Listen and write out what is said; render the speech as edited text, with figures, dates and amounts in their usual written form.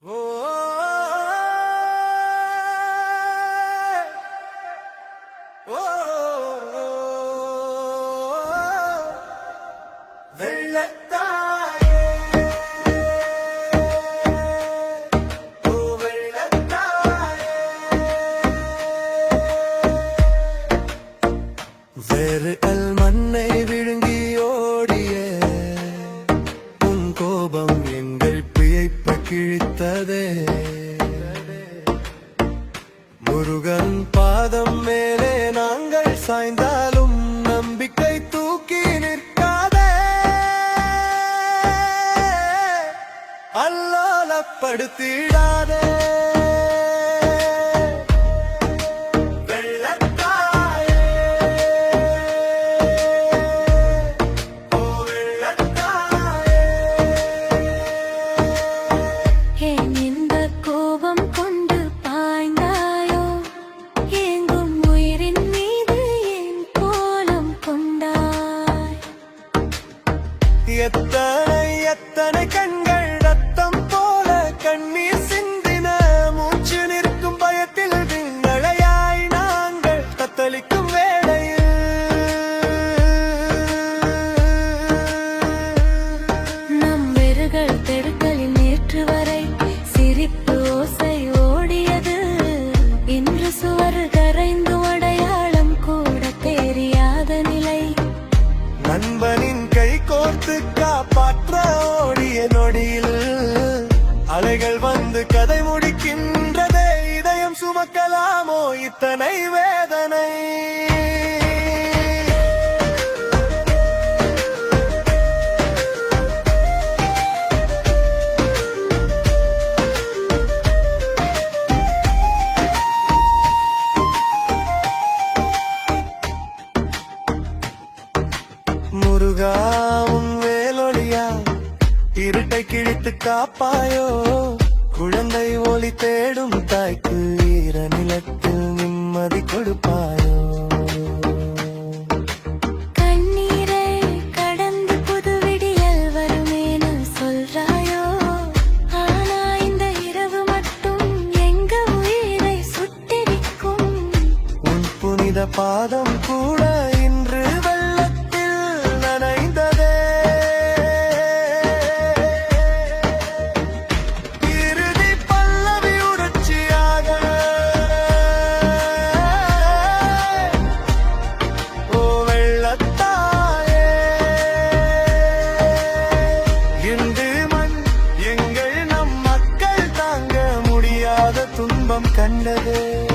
வேறு அல் மண்ணை விழுங்கி ஓடிய உன் கோபம் எங்கள் பிழைப்ப கிழித்ததே. முருகன் பாதம் மேலே நாங்கள் சாய்ந்தாலும் நம்பிக்கை தூக்கி நிற்காதே. அல்லோலப்படுத்திடாதே. எத்தனை கண்கள் ரத்தம் போல கண்ணீர் சிந்தின. மூச்சு நிற்கும் பயத்தில் விண்களையாய் நாங்கள் தத்தளிக்கும் வேளையில் நம் வெறுகள் தெருக்களில் நேற்று வரை சிரிப்பு ஓசை ஓடியது. இன்று சுவர் கரைந்து அடையாளம் கூட தெரியாத நிலை. நண்பனின் கை கோர்த்து காப்பாற்ற ஓடிய நொடியில் அலைகள் வந்து கதை முடிக்கின்றதே. இதயம் சுமக்கலாமோ இத்தனை வேதனை? முருகாவும் வேலொழியா இருட்டை கிழித்து காப்பாயோ. குழந்தை ஒளி தேடும் தாய்க்கு ஈர நிலத்தில் நிம்மதி கொடுப்பாயோ. கண்ணீரை கடந்து புது விடியல் வருமேனு சொல்றாயோ. ஆனா இந்த இரவு மட்டும் எங்க உயிரை சுட்டெரிக்கும். உன் புனித பாதம் கூட இன்று துன்பம் கண்டதே.